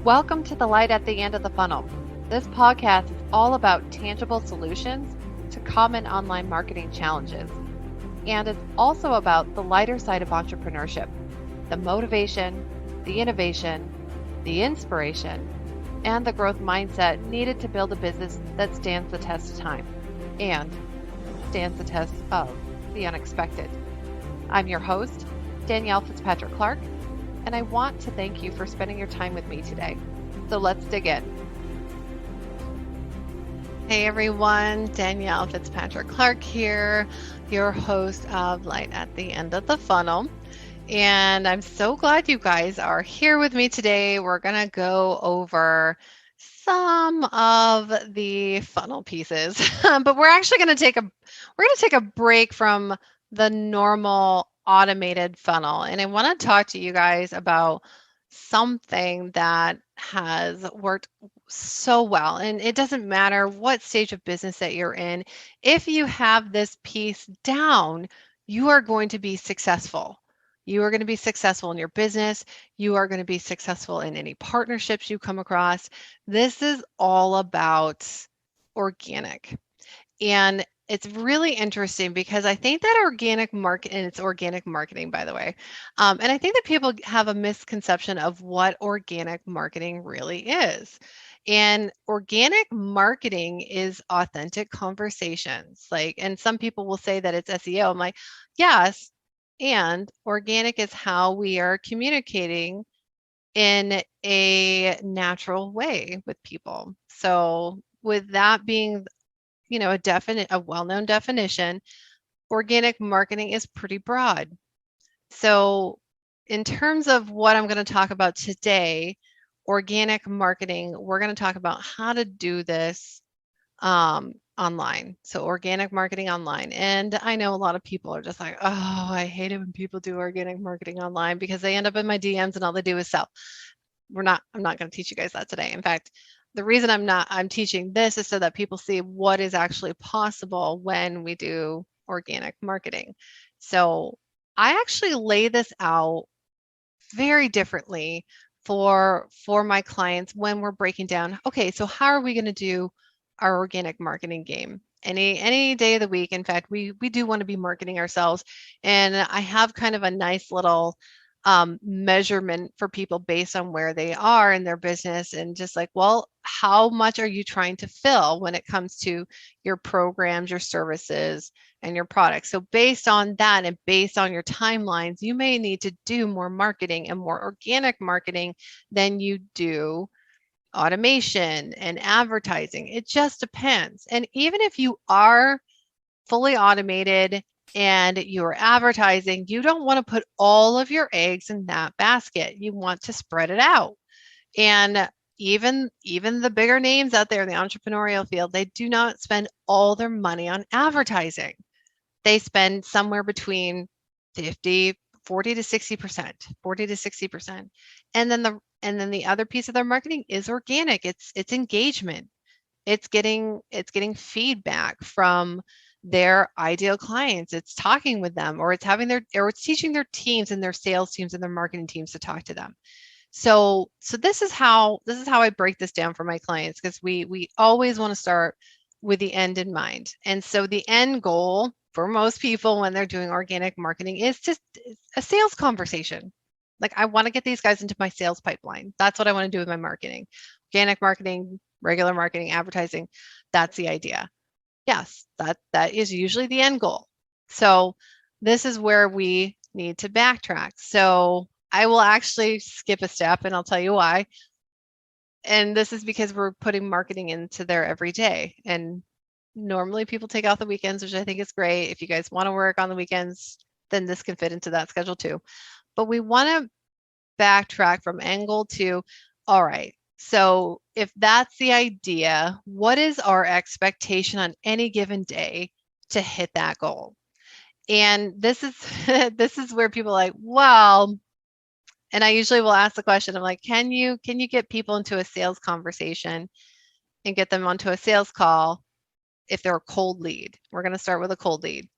Welcome to the light at the end of the funnel. This podcast is all about tangible solutions to common online marketing challenges. And it's also about the lighter side of entrepreneurship, the motivation, the innovation, the inspiration, and the growth mindset needed to build a business that stands the test of time and stands the test of the unexpected. I'm your host, Danielle Fitzpatrick Clark, and I want to thank you for spending your time with me today. So let's dig in. Hey everyone, Danielle Fitzpatrick Clark here, your host of Light at the End of the Funnel. And I'm so glad you guys are here with me today. We're going to go over some of the funnel pieces, but we're actually going to take a break from the normal automated funnel. And I want to talk to you guys about something that has worked so well. And it doesn't matter what stage of business that you're in. If you have this piece down, you are going to be successful. You are going to be successful in your business. You are going to be successful in any partnerships you come across. This is all about organic. And it's really interesting because I think that organic market, and it's organic marketing, by the way. And I think that people have a misconception of what organic marketing really is. And organic marketing is authentic conversations. And some people will say that it's SEO. I'm like, yes. And organic is how we are communicating in a natural way with people. So with that being a well-known definition, organic marketing is pretty broad. So in terms of what I'm going to talk about today, organic marketing, we're going to talk about how to do this online. So organic marketing online. And I know a lot of people are just like, oh, I hate it when people do organic marketing online because they end up in my DMs and all they do is sell. I'm not going to teach you guys that today. In fact, the reason I'm teaching this is so that people see what is actually possible when we do organic marketing. So I actually lay this out very differently for my clients when we're breaking down, okay, so how are we going to do our organic marketing game? Any day of the week. In fact, we do want to be marketing ourselves. And I have kind of a nice little measurement for people based on where they are in their business, and just like, well, how much are you trying to fill when it comes to your programs, your services, and your products? So based on that and based on your timelines, you may need to do more marketing and more organic marketing than you do automation and advertising. It just depends. And even if you are fully automated and you're advertising, you don't want to put all of your eggs in that basket. You want to spread it out. And even the bigger names out there in the entrepreneurial field, they do not spend all their money on advertising. They spend somewhere between 40 to 60%, 40 to 60%. And then the other piece of their marketing is organic. It's engagement. It's getting feedback from their ideal clients. It's talking with them, or it's teaching their teams and their sales teams and their marketing teams to talk to them. So this is how I break this down for my clients, because we always want to start with the end in mind. And so the end goal for most people when they're doing organic marketing is just a sales conversation. Like, I want to get these guys into my sales pipeline. That's what I want to do with my marketing. Organic marketing, regular marketing, advertising, that's the idea. Yes, that is usually the end goal. So this is where we need to backtrack. So I will actually skip a step, and I'll tell you why. And this is because we're putting marketing into there every day. And normally people take off the weekends, which I think is great. If you guys want to work on the weekends, then this can fit into that schedule too. But we want to backtrack from end goal to, all right, so if that's the idea, what is our expectation on any given day to hit that goal? And this is this is where people are like, well, and I usually will ask the question, I'm like, can you get people into a sales conversation and get them onto a sales call if they're a cold lead? We're going to start with a cold lead.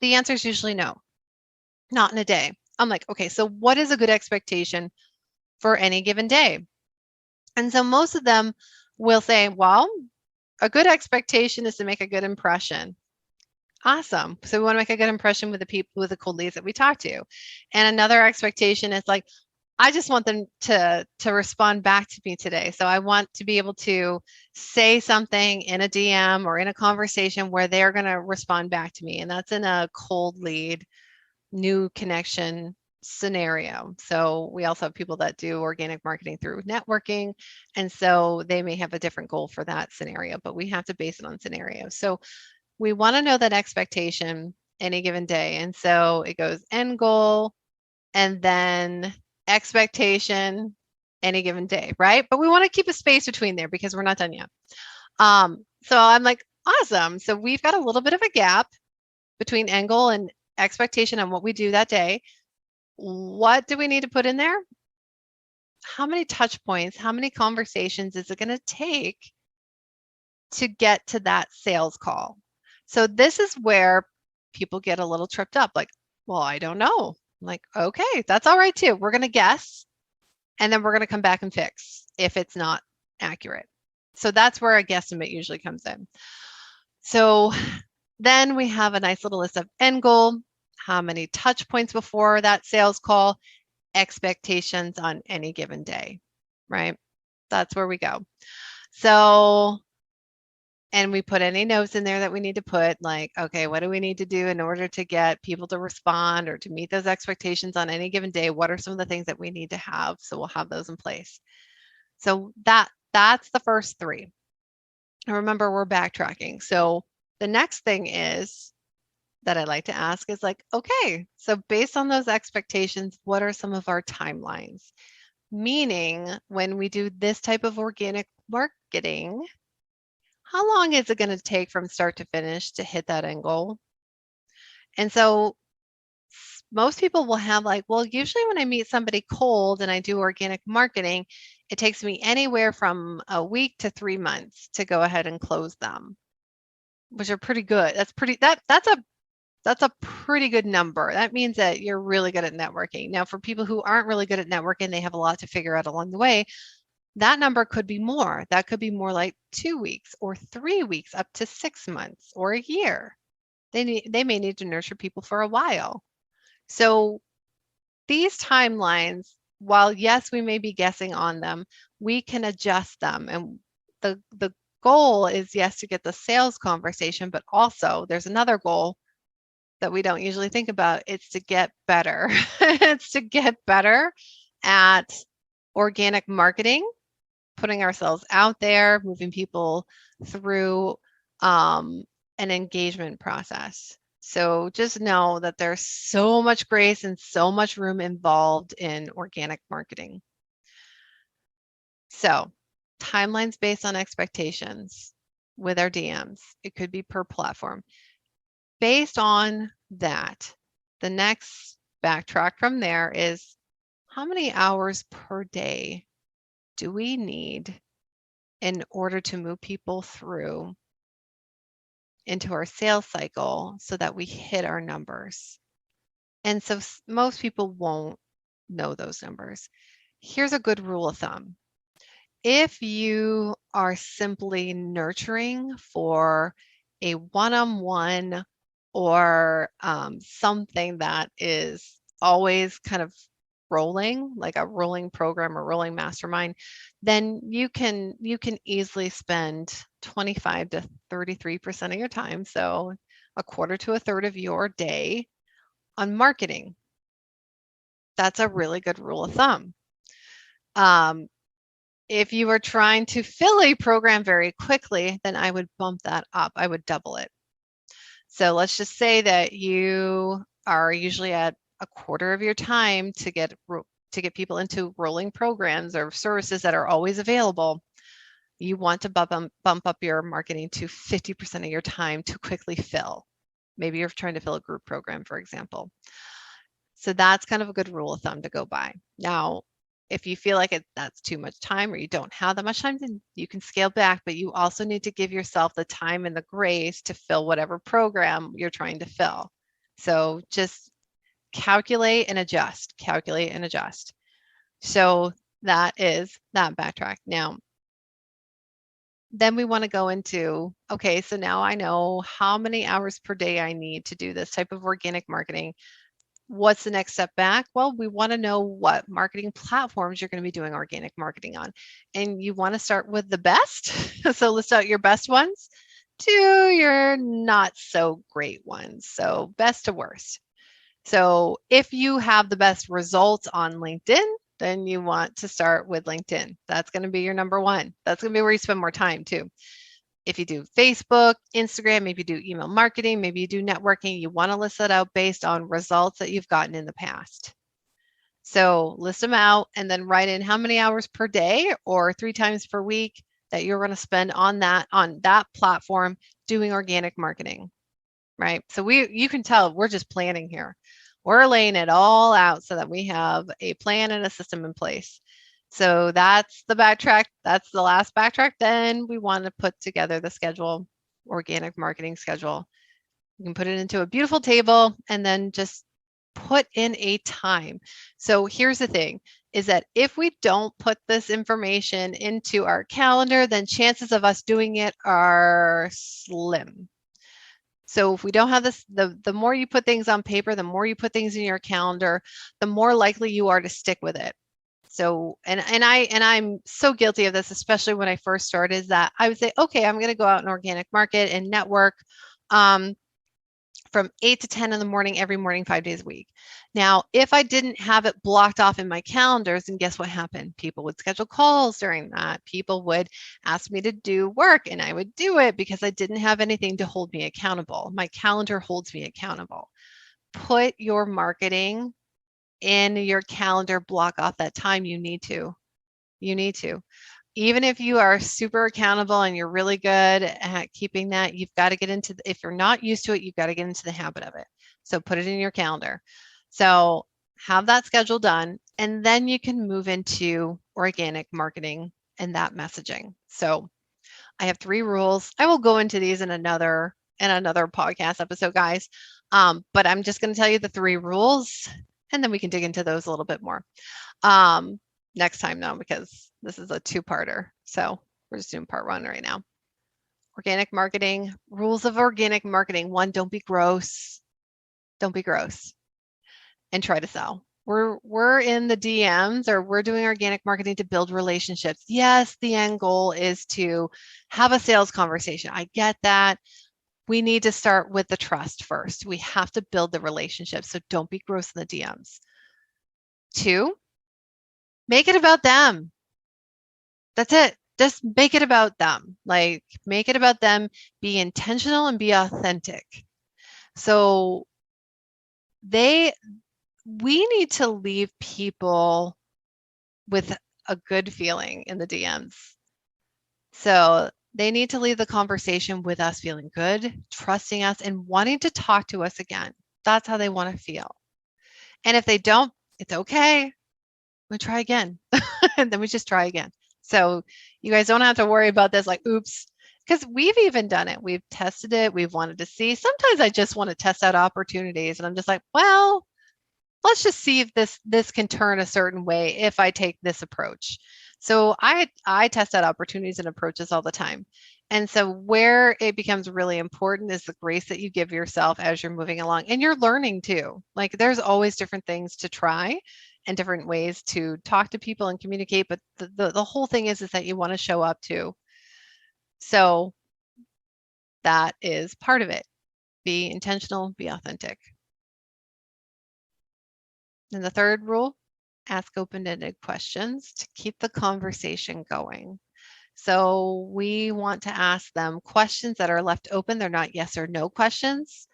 The answer is usually no, not in a day. I'm like, okay, so what is a good expectation for any given day? And so most of them will say, well, a good expectation is to make a good impression. Awesome. So we want to make a good impression with the people, with the cold leads that we talk to. And another expectation is like, I just want them to respond back to me today. So I want to be able to say something in a DM or in a conversation where they're going to respond back to me. And that's in a cold lead, new connection scenario. So we also have people that do organic marketing through networking. And so they may have a different goal for that scenario, but we have to base it on scenarios. So we want to know that expectation any given day. And so it goes end goal and then expectation any given day, right? But we want to keep a space between there because we're not done yet. So I'm like, awesome. So we've got a little bit of a gap between end goal and expectation on what we do that day. What do we need to put in there? How many touch points, how many conversations is it going to take to get to that sales call? So this is where people get a little tripped up, like, well, I don't know. I'm like, okay, that's all right too. We're going to guess and then we're going to come back and fix if it's not accurate. So that's where a guesstimate usually comes in. So then we have a nice little list of end goal, how many touch points before that sales call, expectations on any given day, right? That's where we go. So, and we put any notes in there that we need to put, like, okay, what do we need to do in order to get people to respond or to meet those expectations on any given day? What are some of the things that we need to have? So we'll have those in place. So that's the first three. And remember, we're backtracking. So the next thing is that I like to ask is like, okay, so based on those expectations, what are some of our timelines? Meaning, when we do this type of organic marketing, how long is it going to take from start to finish to hit that end goal? And so most people will have like, well, usually when I meet somebody cold and I do organic marketing, it takes me anywhere from a week to 3 months to go ahead and close them, which are pretty good. That's a pretty good number. That means that you're really good at networking. Now, for people who aren't really good at networking, they have a lot to figure out along the way. That number could be more. That could be more like 2 weeks or 3 weeks, up to 6 months or a year. They may need to nurture people for a while. So these timelines, while yes, we may be guessing on them, we can adjust them. And the goal is, yes, to get the sales conversation, but also there's another goal that we don't usually think about. It's to get better. It's to get better at organic marketing, putting ourselves out there, moving people through an engagement process. So just know that there's so much grace and so much room involved in organic marketing. So timelines based on expectations with our DMs. It could be per platform. Based on that, the next backtrack from there is, how many hours per day do we need in order to move people through into our sales cycle so that we hit our numbers? And so most people won't know those numbers. Here's a good rule of thumb. If you are simply nurturing for a one-on-one or something that is always kind of rolling, like a rolling program or rolling mastermind, then you can easily spend 25 to 33% of your time, so a quarter to a third of your day, on marketing. That's a really good rule of thumb. If you were trying to fill a program very quickly, then I would bump that up. I would double it. So let's just say that you are usually at a quarter of your time to get people into rolling programs or services that are always available. You want to bump up your marketing to 50% of your time to quickly fill. Maybe you're trying to fill a group program, for example. So that's kind of a good rule of thumb to go by. Now, if you feel like that's too much time or you don't have that much time, then you can scale back, but you also need to give yourself the time and the grace to fill whatever program you're trying to fill. So just calculate and adjust, calculate and adjust. So that is that backtrack. Now, then we want to go into, okay, so now I know how many hours per day I need to do this type of organic marketing. What's the next step back? Well, we want to know what marketing platforms you're going to be doing organic marketing on. And you want to start with the best. So list out your best ones to your not so great ones. So best to worst. So if you have the best results on LinkedIn, then you want to start with LinkedIn. That's going to be your number one. That's going to be where you spend more time too. If you do Facebook, Instagram, maybe you do email marketing, maybe you do networking, you want to list that out based on results that you've gotten in the past. So list them out and then write in how many hours per day or 3 times per week that you're going to spend on that platform doing organic marketing, right? So you can tell we're just planning here. We're laying it all out so that we have a plan and a system in place. So that's the backtrack. That's the last backtrack. Then we want to put together the schedule, organic marketing schedule. You can put it into a beautiful table and then just put in a time. So here's the thing is that if we don't put this information into our calendar, then chances of us doing it are slim. So if we don't have this, the more you put things on paper, the more you put things in your calendar, the more likely you are to stick with it. So, and I'm so guilty of this, especially when I first started, is that I would say, okay, I'm going to go out and organic market and network from 8 to 10 in the morning, every morning, 5 days a week. Now, if I didn't have it blocked off in my calendars, and guess what happened? People would schedule calls during that. People would ask me to do work and I would do it because I didn't have anything to hold me accountable. My calendar holds me accountable. Put your marketing in your calendar, block off that time. You need to. Even if you are super accountable and you're really good at keeping that, you've got to get into, if you're not used to it, you've got to get into the habit of it. So put it in your calendar. So have that schedule done, and then you can move into organic marketing and that messaging. So I have 3 rules. I will go into these in another podcast episode, guys. But I'm just going to tell you the 3 rules, and then we can dig into those a little bit more next time, though, because this is a 2-parter. So we're just doing part 1 right now. Organic marketing, rules of organic marketing. 1, don't be gross. Don't be gross. And try to sell. We're in the DMs, or we're doing organic marketing to build relationships. Yes, the end goal is to have a sales conversation. I get that. We need to start with the trust first. We have to build the relationship. So don't be gross in the DMs. 2, make it about them. That's it. Just make it about them. Like, make it about them. Be intentional and be authentic. So we need to leave people with a good feeling in the DMs. So they need to leave the conversation with us feeling good, trusting us, and wanting to talk to us again. That's how they want to feel. And if they don't, it's okay. We try again. And then we just try again. So you guys don't have to worry about this, like, oops, because we've even done it. We've tested it. We've wanted to see. Sometimes I just want to test out opportunities, and I'm just like, well, let's just see if this can turn a certain way if I take this approach. So I test out opportunities and approaches all the time. And so where it becomes really important is the grace that you give yourself as you're moving along, and you're learning too. Like, there's always different things to try and different ways to talk to people and communicate, but the whole thing is that you want to show up too. So that is part of it. Be intentional, be authentic. And the 3rd rule, ask open-ended questions to keep the conversation going. So we want to ask them questions that are left open. They're not yes or no questions.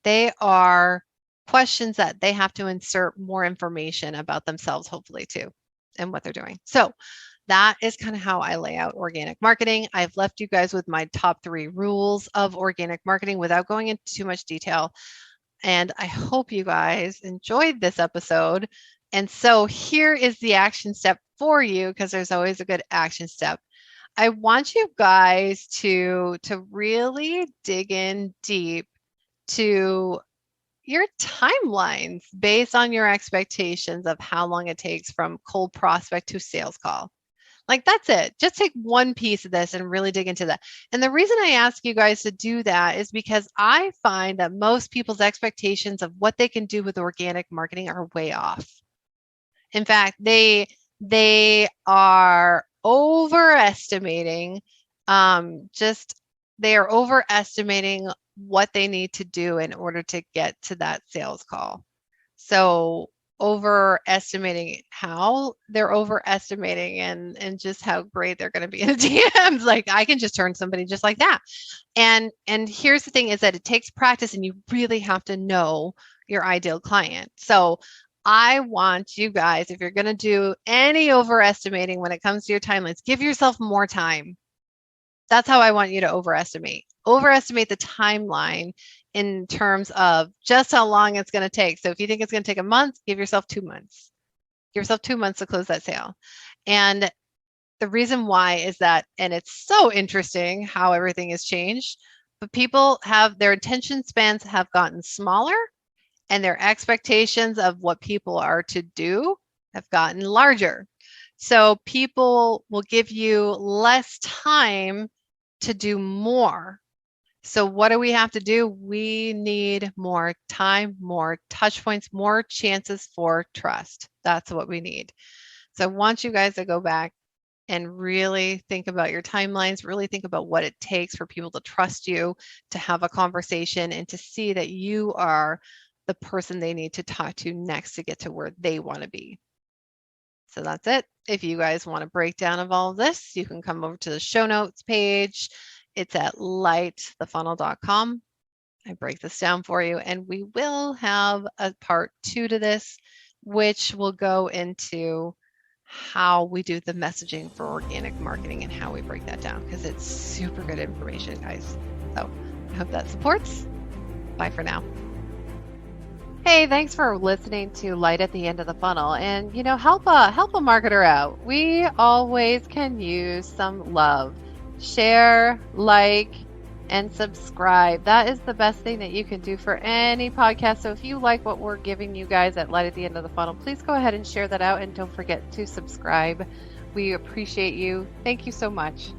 They are questions that they have to insert more information about themselves, hopefully, too, and what they're doing. So that is kind of how I lay out organic marketing. I've left you guys with my top 3 rules of organic marketing without going into too much detail. And I hope you guys enjoyed this episode. And so here is the action step for you, because there's always a good action step. I want you guys to really dig in deep to your timelines based on your expectations of how long it takes from cold prospect to sales call. Like, that's it. Just take one piece of this and really dig into that. And the reason I ask you guys to do that is because I find that most people's expectations of what they can do with organic marketing are way off. In fact, they are overestimating they are overestimating what they need to do in order to get to that sales call. So overestimating how they're overestimating and just how great they're going to be in the DMs. Like, I can just turn somebody just like that. And here's the thing is that it takes practice, and you really have to know your ideal client. So I want you guys, if you're going to do any overestimating when it comes to your timelines, give yourself more time. That's how I want you to overestimate. Overestimate the timeline in terms of just how long it's going to take. So if you think it's going to take a month, give yourself 2 months. Give yourself 2 months to close that sale. And the reason why is that, and it's so interesting how everything has changed, but people have their attention spans have gotten smaller, and their expectations of what people are to do have gotten larger. So people will give you less time to do more. So what do we have to do? We need more time, more touch points, more chances for trust. That's what we need. So I want you guys to go back and really think about your timelines, really think about what it takes for people to trust you, to have a conversation, and to see that you are the person they need to talk to next to get to where they want to be. So that's it. If you guys want a breakdown of all of this, you can come over to the show notes page. It's at lightthefunnel.com. I break this down for you, and we will have a part 2 to this, which will go into how we do the messaging for organic marketing and how we break that down, because it's super good information, guys. So I hope that supports. Bye for now. Hey, thanks for listening to Light at the End of the Funnel, and help a marketer out. We always can use some love. Share, like, and subscribe. That is the best thing that you can do for any podcast. So if you like what we're giving you guys at Light at the End of the Funnel, please go ahead and share that out, and don't forget to subscribe. We appreciate you. Thank you so much.